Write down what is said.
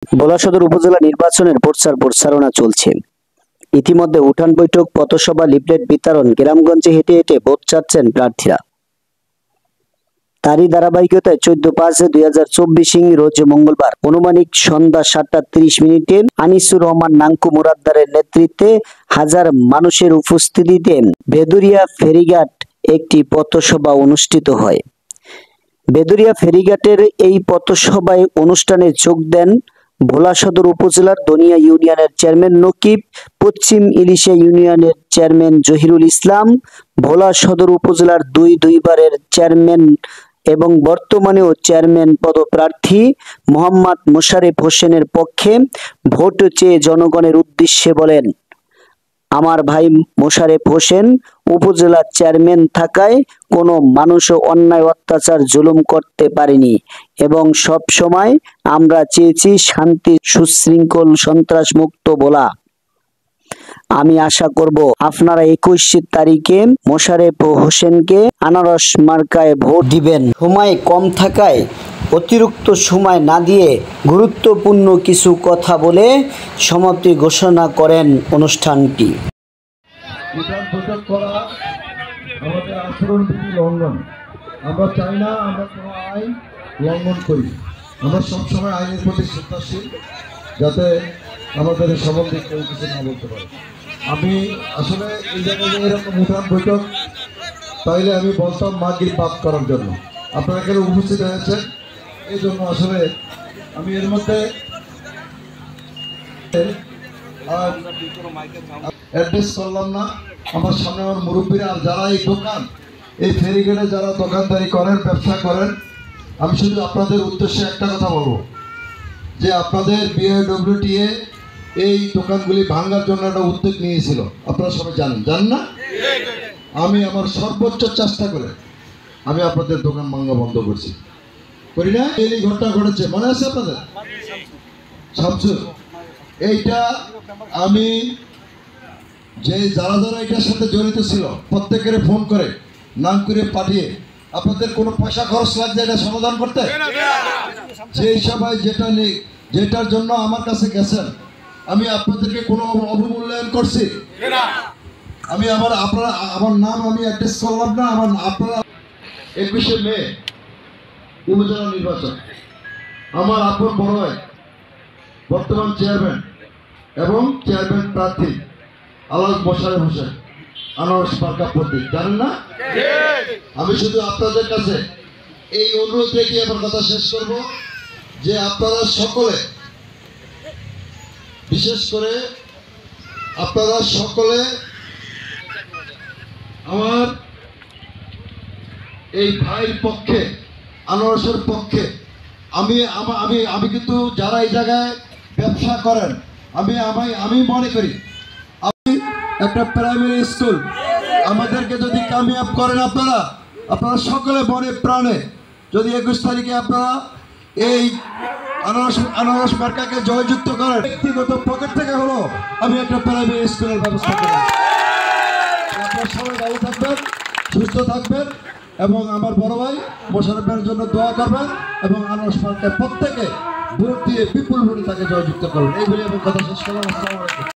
ভোলা সদর উপজেলা নির্বাচনের প্রচারণা চলছে। ইতিমধ্যে উঠান বৈঠক, পথসভা, লিফলেট বিতরণ, গ্রামগঞ্জে হেঁটে হেঁটে ভোট চাচ্ছেন প্রার্থীরা। তারই ধারাবাহিকতায় 14/5/2024 রোজ মঙ্গলবার আনুমানিক সন্ধ্যা 7:30 আনিসুর রহমান নাঙ্কু মুরাদ্দারের নেতৃত্বে হাজার মানুষের উপস্থিতিতে বেদুরিয়া ফেরিঘাট একটি পথসভা অনুষ্ঠিত হয়। বেদুরিয়া ফেরিঘাটের এই পথসভায় অনুষ্ঠানে যোগ দেন ভোলা সদর উপজেলার দনিয়া ইউনিয়নের চেয়ারম্যান নকিব, পশ্চিম ইলিশা ইউনিয়নের চেয়ারম্যান জহিরুল ইসলাম, ভোলা সদর উপজেলার দুইবারের চেয়ারম্যান এবং বর্তমানেও চেয়ারম্যান পদপ্রার্থী মোহাম্মদ মোশারেফ হোসেনের পক্ষে ভোট চেয়ে জনগণের উদ্দেশ্যে বলেন, আমার ভাই মোশারেফ হোসেন উপজেলা চেয়ারম্যান থাকায় কোনো মানুষও অন্যায়, অত্যাচার, জুলুম করতে পারেনি এবং সব সময় আমরা চেয়েছি শান্তি, সুশৃঙ্খল, সন্ত্রাসমুক্ত ভোলা। আমি আশা করব আপনারা 21 তারিখে মোশারেফ হোসেনকে আনারস মার্কায় ভোট দিবেন। সময় কম থাকায় অতিরিক্ত সময় না দিয়ে গুরুত্বপূর্ণ কিছু কথা বলে সমাপ্তি ঘোষণা করেন অনুষ্ঠানটি। আমাদের আচরণবিধি লঙ্ঘন, আমরা চাই না আমরা কোনো আইন লঙ্ঘন করি। আমরা সবসময় আইনের প্রতি শ্রদ্ধাশীল, যাতে আমাদের সম্বন্ধে কেউ কিছু না বলতে পারে। আমি আসলে এই জায়গায় এরকম উঠান বৈঠক তাইলে আমি বলতাম মাগির পাপ করার জন্য। আপনারা এখানে উপস্থিত হয়েছেন, এই জন্য আসলে আমি এর মধ্যে অ্যাড্রেস করলাম না। আমার সামনে আমার মুরব্বীরা আর যারা এই দোকান, এই ফেরিঘাটে যারা দোকানদারি করেন, ব্যবসা করেন, আমি শুধু আপনাদের উদ্দেশ্যে একটা কথা বলবো যে আপনাদের বিআইডব্লিউটিএ এই দোকানগুলি ভাঙার জন্য একটা উদ্যোগ নিয়েছিল, আপনারা সবাই জানেন না? আমি আমার সর্বোচ্চ চেষ্টা করে আমি আপনাদের দোকান ভাঙা বন্ধ করছি, করি না? এই ঘটনা ঘটেছে, মনে আছে আপনাদের? শামসুর, এইটা আমি যে যারা এটার সাথে জড়িত ছিল প্রত্যেকের ফোন করে নাম করে পাঠিয়ে, আপনাদের কোনো পয়সা খরচ লাগছে এটা সমাধান করতে? সেই সবাই যেটার জন্য আমার কাছে গেছেন, আমি আপনাদেরকে কোনো অবমূল্যায়ন করছি? আমি আমার নাম আমি অ্যাড্রেস করলাম না। আপনারা 21শে মে উপজেলা নির্বাচন, আমার আপন বড় ভাই বর্তমান চেয়ারম্যান এবং চেয়ারম্যান প্রার্থী আলহাজ মোশারেফ হোসেন আনারস মার্কা প্রতীক, জানেন না? আমি শুধু আপনাদের কাছে এই অনুরোধ রেখে আমার কথা শেষ করব যে আপনারা সকলে, বিশেষ করে আপনারা সকলে আমার এই ভাইয়ের পক্ষে, আনারসের পক্ষে, আমি কিন্তু যারা এই জায়গায় ব্যবসা করেন, আমি মনে করি একটা প্রাইমারি স্কুল আমাদেরকে যদি কামিয়াব করেন আপনারা সকলে মনে প্রাণে যদি 21 তারিখে আপনারা এই আনারস মার্কাকে জয়যুক্ত করেন, ব্যক্তিগত পকেট থেকে হলো আমি একটা প্রাইমারি স্কুলের ব্যবস্থা করি। আপনারা সবাই ভালো থাকবেন, সুস্থ থাকবেন এবং আমার বড় ভাই মোশারেফের জন্য দোয়া করবেন এবং আনারস মার্কায় প্রত্যেকে ভোট দিয়ে বিপুল ভোটে তাকে জয়যুক্ত করবেন। এই বলে আমি কথা শেষ করলাম। আসসালামু আলাইকুম।